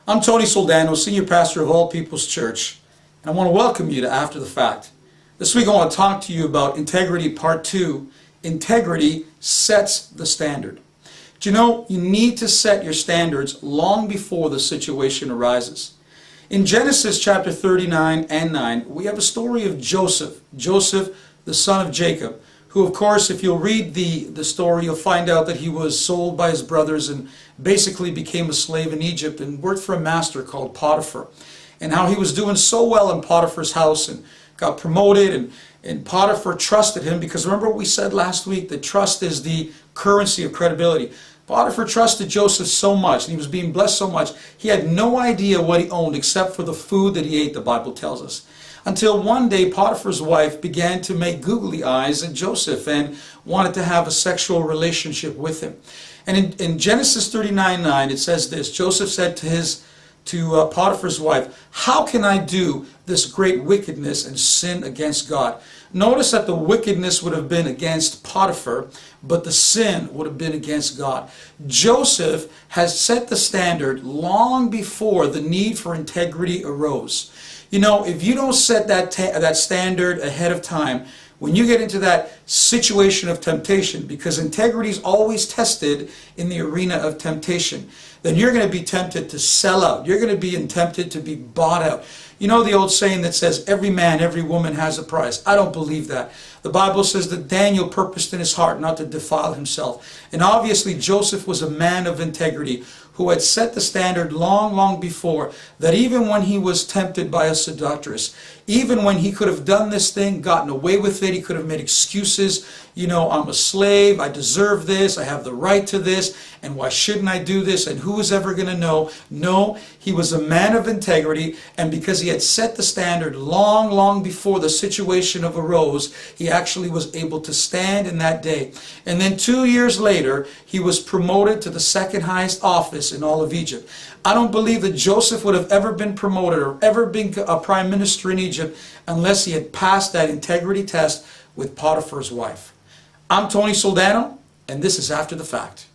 I'm Tony Soldano, Senior Pastor of All People's Church, and I want to welcome you to After the Fact. This week I want to talk to you about Integrity Part 2. Integrity sets the standard. Do you know, you need to set your standards long before the situation arises. In Genesis chapter 39 and 9, we have a story of Joseph, the son of Jacob, who, of course, if you'll read the story, you'll find out that he was sold by his brothers and basically became a slave in Egypt and worked for a master called Potiphar. And how he was doing so well in Potiphar's house and got promoted, and Potiphar trusted him, because remember what we said last week, that trust is the currency of credibility. Potiphar trusted Joseph so much, and he was being blessed so much, he had no idea what he owned except for the food that he ate, the Bible tells us. Until one day Potiphar's wife began to make googly eyes at Joseph and wanted to have a sexual relationship with him. And in Genesis 39:9 it says this: Joseph said to Potiphar's wife, "How can I do this great wickedness and sin against God?" Notice that the wickedness would have been against Potiphar, but the sin would have been against God. Joseph has set the standard long before the need for integrity arose. You know, if you don't set that standard ahead of time, when you get into that situation of temptation, because integrity is always tested in the arena of temptation, then you're going to be tempted to sell out. You're going to be tempted to be bought out. You know the old saying that says, every man, every woman has a price. I don't believe that. The Bible says that Daniel purposed in his heart not to defile himself. And obviously Joseph was a man of integrity who had set the standard long before, that even when he was tempted by a seductress, even when he could have done this thing, gotten away with it, he could have made excuses, you know, I'm a slave, I deserve this, I have the right to this, and why shouldn't I do this, and who is ever going to know? No, he was a man of integrity, and because he had set the standard long before the situation arose, he actually was able to stand in that day. And then 2 years later, he was promoted to the second highest office in all of Egypt. I don't believe that Joseph would have ever been promoted or ever been a prime minister in Egypt unless he had passed that integrity test with Potiphar's wife. I'm Tony Soldano, and this is After the Fact.